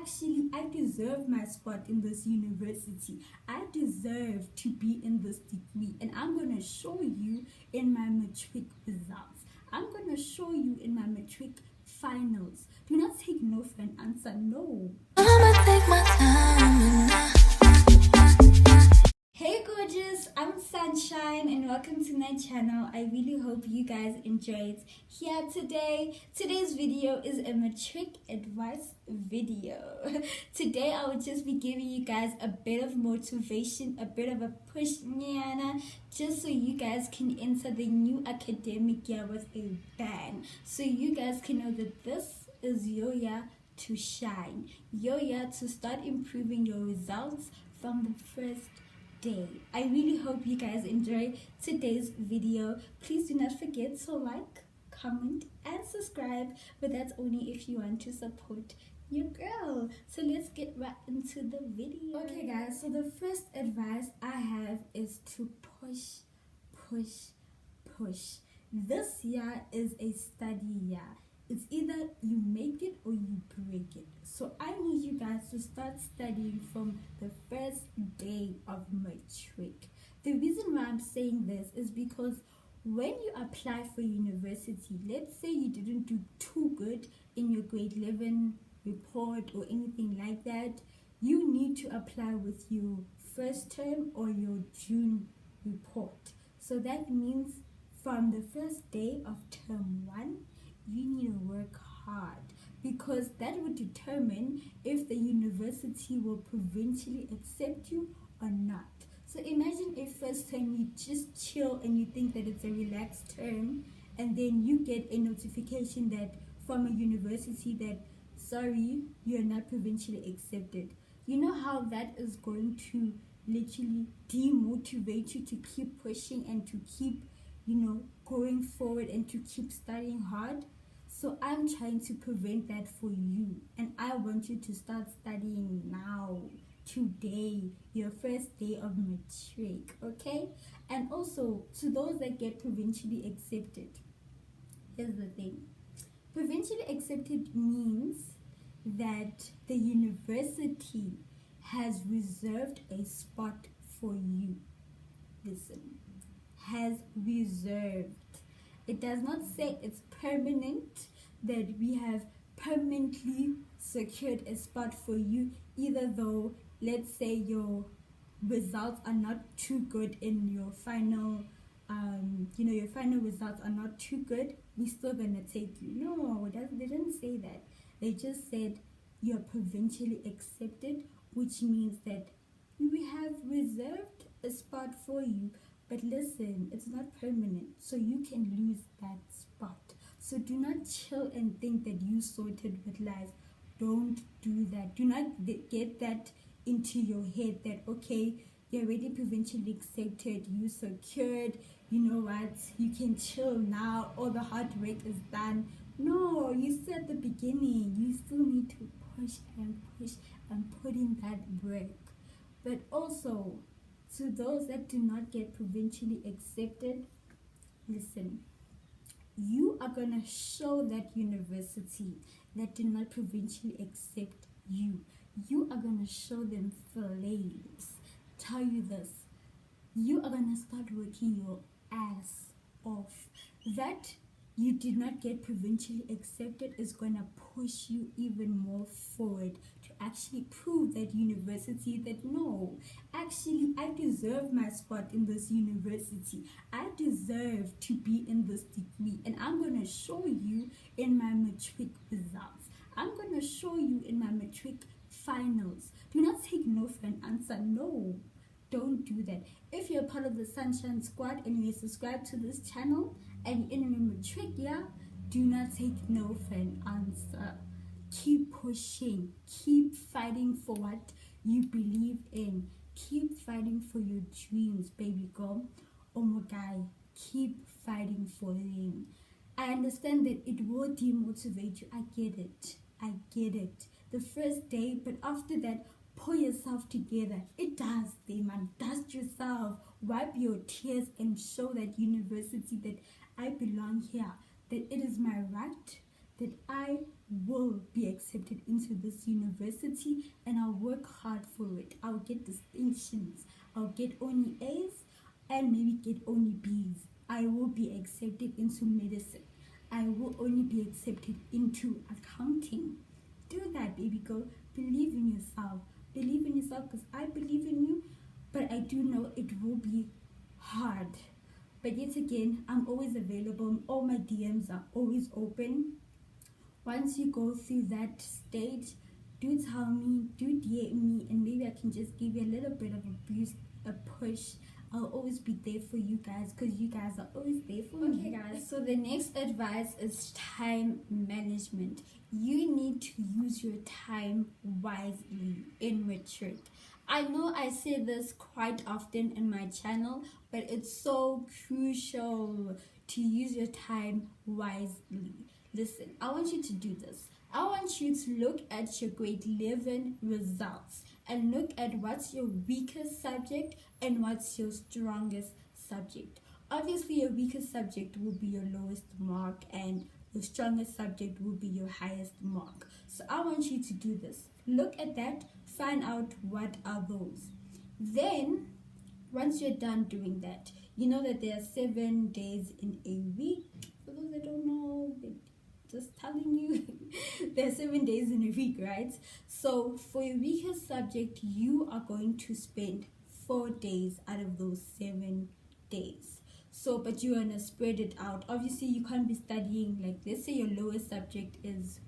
actually, I deserve my spot in this university. I deserve to be in this degree. And I'm going to show you in my matric results. I'm going to show you in my matric finals. Do not take no for an answer. No. I'ma take my time. Hey gorgeous, I'm Sunshine and welcome to my channel. I really hope you guys enjoyed here today. Today's video is a matric advice video. Today I will just be giving you guys a bit of motivation, a bit of a push, just so you guys can enter the new academic year with a bang. So you guys can know that this is your year to shine, your year to start improving your results from the first day. I really hope you guys enjoy today's video. Please do not forget to like, comment and subscribe, but that's only if you want to support your girl. So let's get right into the video. Okay guys, so the first advice I have is to push. This year is a study year. It's either you make it or you break it. So I need you guys to start studying from the first day of matric. The reason why I'm saying this is because when you apply for university, let's say you didn't do too good in your grade 11 report or anything like that, you need to apply with your first term or your June report. So that means from the first day of term 1, you need to work hard, because that would determine if the university will provincially accept you or not. So imagine if first term you just chill and you think that it's a relaxed term, and then you get a notification that from a university that sorry, you're not provincially accepted. You know how that is going to literally demotivate you to keep pushing and to keep, going forward and to keep studying hard. So I'm trying to prevent that for you, and I want you to start studying now, today, your first day of matric, okay? And also, to those that get provincially accepted, here's the thing. Provincially accepted means that the university has reserved a spot for you. Listen, has reserved. It does not say it's permanent, that we have permanently secured a spot for you, either though, let's say your results are not too good in your final, your final results are not too good, we're still gonna take you. No, they didn't say that. They just said you're provincially accepted, which means that we have reserved a spot for you. But listen, it's not permanent, so you can lose that spot. So do not chill and think that you sorted with life. Don't do that. Do not get that into your head that, okay, you're already provincially accepted, you secured, you know what, you can chill now, all the hard work is done. No, you still at the beginning. You still need to push and put in that work. But also, to those that do not get provincially accepted, listen, you are going to show that university that do not provincially accept you. You are going to show them flames. Tell you this, you are going to start working your ass off. That you did not get provincially accepted is going to push you even more forward to actually prove that university that no, actually I deserve my spot in this university. I deserve to be in this degree, and I'm going to show you in my matric results. I'm going to show you in my matric finals. Do not take no for an answer. No, don't do that. If you're part of the Sunshine Squad and you subscribe to this channel and in your matric year, do not take no for an answer. Keep pushing. Keep fighting for what you believe in. Keep fighting for your dreams, baby girl. Oh my guy, keep fighting for them. I understand that it will demotivate you. I get it. The first day, but after that, pull yourself together. It does, man. Dust yourself. Wipe your tears and show that university that I belong here. That it is my right. that I will be accepted into this university, and I'll work hard for it. I'll get distinctions. I'll get only A's and maybe get only B's. I will be accepted into medicine. I will only be accepted into accounting. Do that, baby girl. Believe in yourself. Believe in yourself, because I believe in you, but I do know it will be hard. But yet again, I'm always available. All my DMs are always open. Once you go through that stage, do tell me, do DM me, and maybe I can just give you a little bit of a boost, a push. I'll always be there for you guys, because you guys are always there for me. Okay guys, so the next advice is time management. You need to use your time wisely in Matric. I know I say this quite often in my channel, but it's so crucial to use your time wisely. Listen, I want you to do this. I want you to look at your grade 11 results and look at what's your weakest subject and what's your strongest subject. Obviously, your weakest subject will be your lowest mark, and your strongest subject will be your highest mark. So I want you to do this. Look at that, find out what are those. Then, once you're done doing that, you know that there are 7 days in a week. For those that don't know, just telling you, there are 7 days in a week, right? So for your weakest subject, you are going to spend 4 days out of those 7 days. So, but you're gonna spread it out. Obviously, you can't be studying, like, let's say your lowest subject is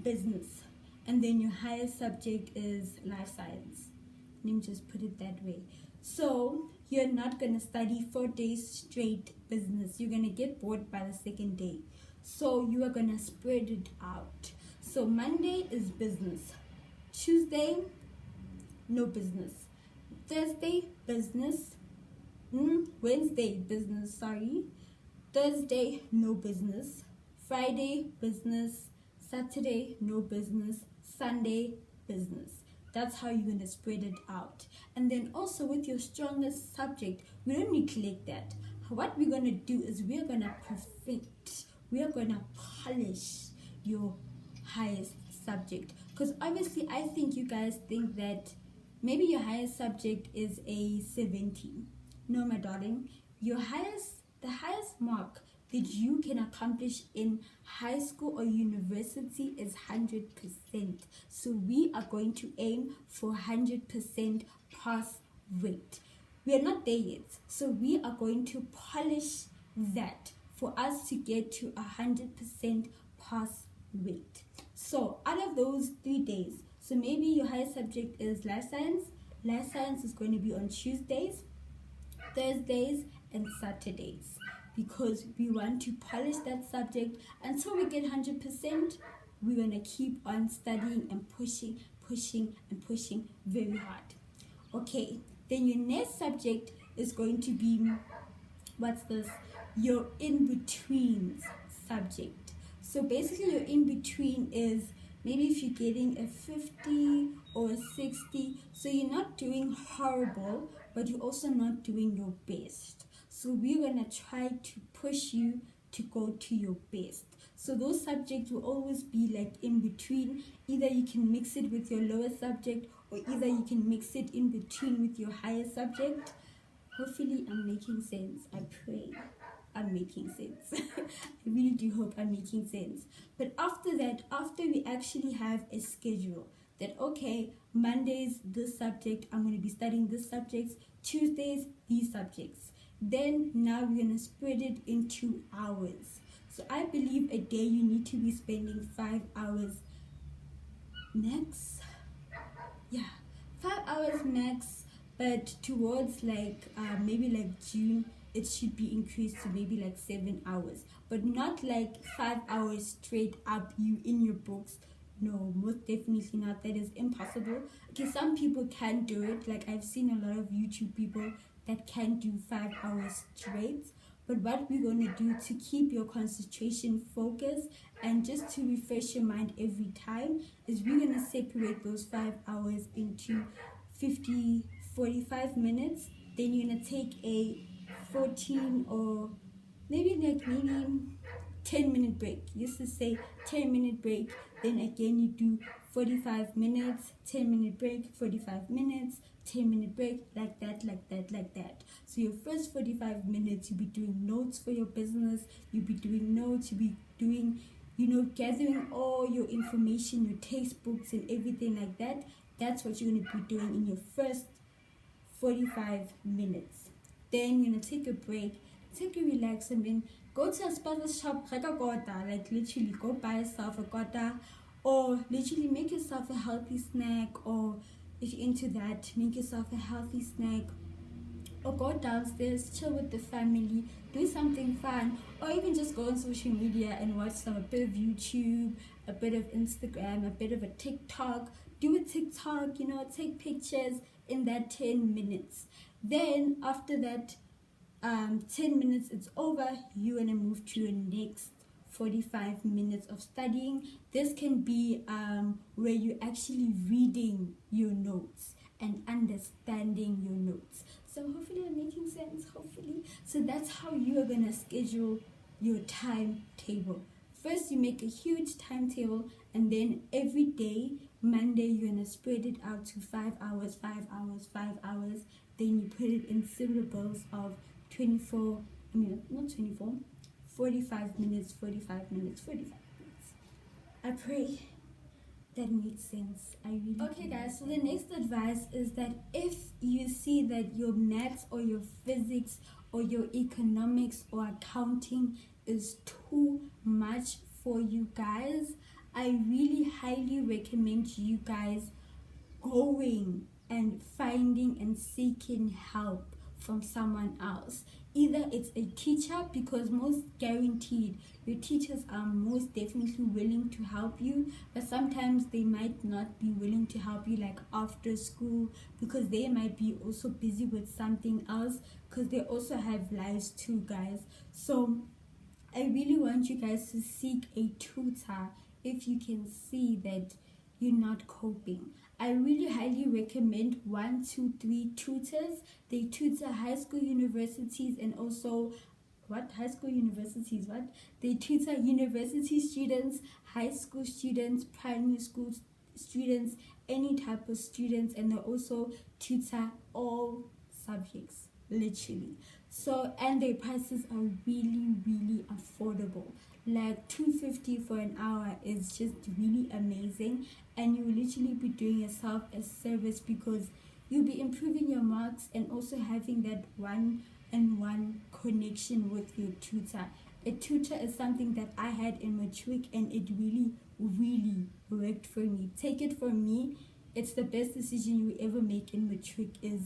business, and then your highest subject is life science. Let me just put it that way. So you're not gonna study 4 days straight business. You're gonna get bored by the second day. So you are gonna spread it out. So Monday is business. Tuesday, no business. Thursday, business. Wednesday, business, sorry. Thursday, no business. Friday, business. Saturday, no business. Sunday, business. That's how you're going to spread it out. And then also with your strongest subject, we don't neglect that. What we're going to do is we're going to perfect, we are going to polish your highest subject. Because obviously I think you guys think that maybe your highest subject is a 17. No, my darling, the highest mark that you can accomplish in high school or university is 100%. So we are going to aim for 100% pass rate. We are not there yet, so we are going to polish that for us to get to 100% pass rate. So out of those 3 days, so maybe your highest subject is life science. Life science is going to be on Tuesdays, Thursdays, and Saturdays, because we want to polish that subject until we get 100%. We're going to keep on studying and pushing very hard. Okay, then your next subject is going to be, what's this? Your in-between subject. So basically your in-between is maybe if you're getting a 50 or a 60, so you're not doing horrible, but you're also not doing your best. So we're going to try to push you to go to your best. So those subjects will always be like in between. Either you can mix it with your lower subject, or either you can mix it in between with your higher subject. Hopefully I'm making sense. I pray I'm making sense. I really do hope I'm making sense. But after that, after we actually have a schedule, that okay, Mondays this subject, I'm going to be studying this subjects, Tuesdays these subjects. Then now we're going to spread it into hours. So I believe a day you need to be spending 5 hours max. Yeah, 5 hours max, but towards like maybe like June, it should be increased to maybe like 7 hours, but not like 5 hours straight up you in your books. No, most definitely not. That is impossible. Okay, some people can do it. Like I've seen a lot of YouTube people that can do 5 hours straight. But what we're going to do to keep your concentration focused and just to refresh your mind every time is we're going to separate those 5 hours into 45 minutes. Then you're going to take a 14 or maybe 10-minute break. You used to say 10-minute break, then again you do 45 minutes, 10-minute break, 45 minutes, 10-minute break, like that. So your first 45 minutes, you'll be doing notes for your business, you'll be doing notes, you'll be doing, gathering all your information, your textbooks and everything like that. That's what you're going to be doing in your first 45 minutes. Then you're going to take a break, take a relax, and then go to a spice shop, like literally go buy yourself a kota, or literally make yourself a healthy snack, or if you're into that, make yourself a healthy snack, or go downstairs, chill with the family, do something fun, or even just go on social media and watch a bit of YouTube, a bit of Instagram, a bit of a TikTok. Do a TikTok, take pictures in that 10 minutes. Then after that 10 minutes it's over, you're gonna move to your next 45 minutes of studying. This can be where you're actually reading your notes and understanding your notes. So hopefully I'm making sense, hopefully. So that's how you are gonna schedule your timetable. First you make a huge timetable, and then every day, Monday, you're gonna spread it out to 5 hours, 5 hours, 5 hours. Then you put it in syllables of 45 minutes, 45 minutes, 45 minutes. I pray that makes sense. Okay guys, so the next advice is that if you see that your maths or your physics or your economics or accounting is too much for you guys, I really highly recommend you guys going and finding and seeking help from someone else. Either it's a teacher, because most guaranteed your teachers are most definitely willing to help you, but sometimes they might not be willing to help you like after school, because they might be also busy with something else, because they also have lives too, guys. So I really want you guys to seek a tutor if you can see that you're not coping. I really highly recommend 1, 2, 3 tutors. They tutor high school, universities, and also they tutor university students, high school students, primary school students, any type of students, and they also tutor all subjects, literally. So, and their prices are really affordable. Like $2.50 for an hour is just really amazing, and you will literally be doing yourself a service, because you'll be improving your marks and also having that one-on-one connection with your tutor. A tutor is something that I had in Matrics, and it really worked for me. Take it from me, it's the best decision you ever make in Matrics, is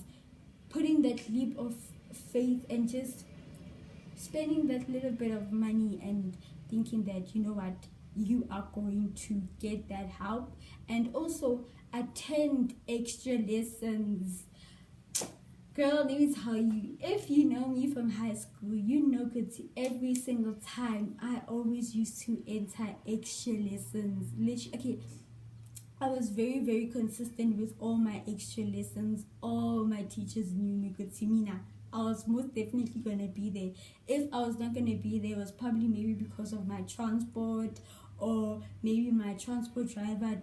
putting that leap of faith and just spending that little bit of money and thinking that, you know what, you are going to get that help, and also attend extra lessons. Girl, let me tell you, if you know me from high school, you know good, every single time I always used to enter extra lessons. Literally, okay, I was very consistent with all my extra lessons. All my teachers knew me good. Mina, I was most definitely gonna be there. If I was not gonna be there, it was probably maybe because of my transport, or maybe my transport driver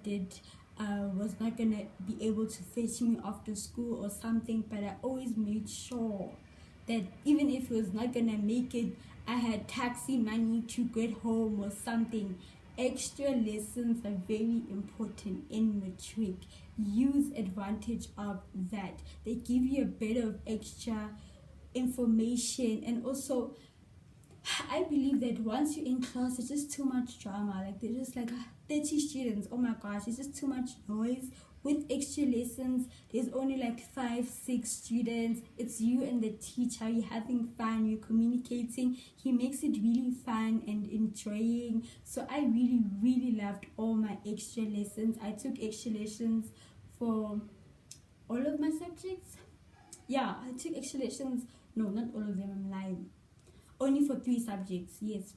was not gonna be able to fetch me after school or something. But I always made sure that even if it was not gonna make it, I had taxi money to get home or something. Extra lessons are very important in Matrics. Use advantage of that. They give you a bit of extra information, and also I believe that once you're in class, it's just too much drama. Like, there's just like 30 students. Oh my gosh, it's just too much noise. With extra lessons, there's only like 5, 6 students. It's you and the teacher. You're having fun, you're communicating. He makes it really fun and enjoying. So I really loved all my extra lessons. I took extra lessons for all of my subjects. Yeah, I took extra lessons. No, not all of them, I'm lying. Only for 3 subjects, yes.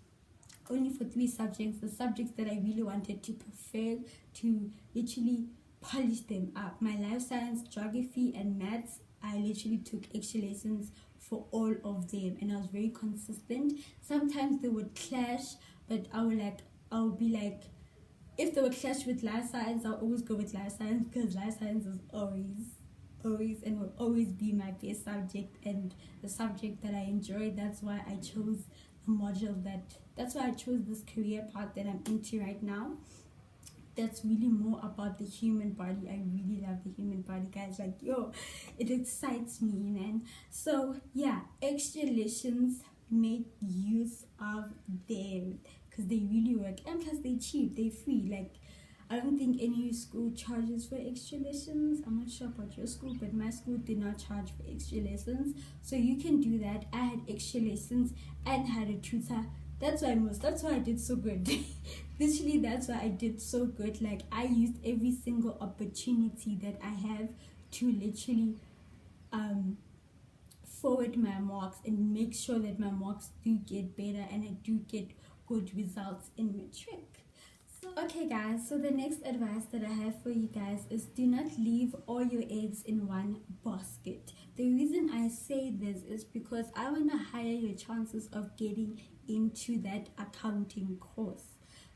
Only for 3 subjects. The subjects that I really wanted to prefer, to literally polish them up. My life science, geography, and maths, I literally took extra lessons for all of them, and I was very consistent. Sometimes they would clash, but I'll be like, if they were clashed with life science, I'll always go with life science, because life science is always and will always be my best subject and the subject that I enjoy. That's why I chose a module that's why I chose this career path that I'm into right now. That's really more about the human body. I really love the human body, guys. Like, yo, it excites me, man. So yeah, extra lessons, make use of them, because they really work, and plus they cheap, they free. Like, I don't think any school charges for extra lessons. I'm not sure about your school, but my school did not charge for extra lessons, so you can do that. I had extra lessons and had a tutor. That's why I did so good. Literally, that's why I did so good. Like, I used every single opportunity that I have to literally forward my marks and make sure that my marks do get better and I do get good results in matric. Okay guys, so the next advice that I have for you guys is, do not leave all your eggs in one basket. The reason I say this is because I want to higher your chances of getting into that accounting course.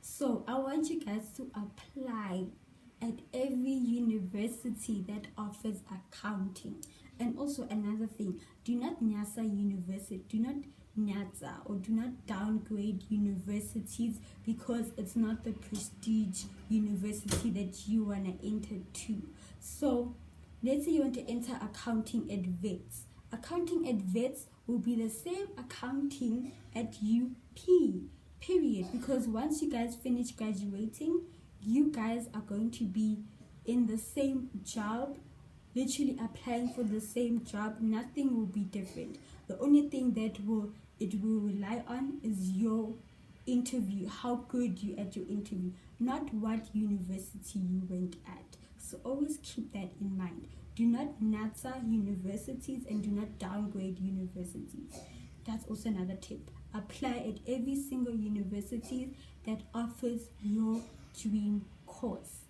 So I want you guys to apply at every university that offers accounting. And also another thing, do not nyasa university, do not nyatsa or do not downgrade universities because it's not the prestige university that you want to enter to. So let's say you want to enter accounting at vets. Accounting at vets will be the same accounting at UP, period. Because once you guys finish graduating, you guys are going to be in the same job, literally applying for the same job. Nothing will be different. The only thing that it will rely on is your interview, how good you at your interview, not what university you went at. So always keep that in mind. Do not natsa universities and do not downgrade universities. That's also another tip. Apply at every single university that offers your dream course.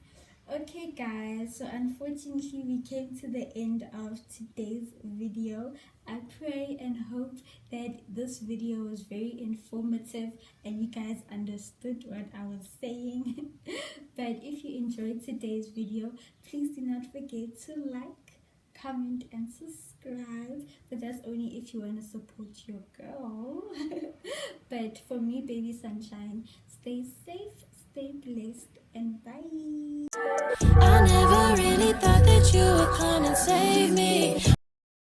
Okay guys, so unfortunately we came to the end of today's video. I pray and hope that this video was very informative and you guys understood what I was saying. But if you enjoyed today's video, please do not forget to like, comment and subscribe. But that's only if you want to support your girl. But for me, Baby Sunshine, stay safe, stay blessed, and bye. I never really thought that you would come and save me.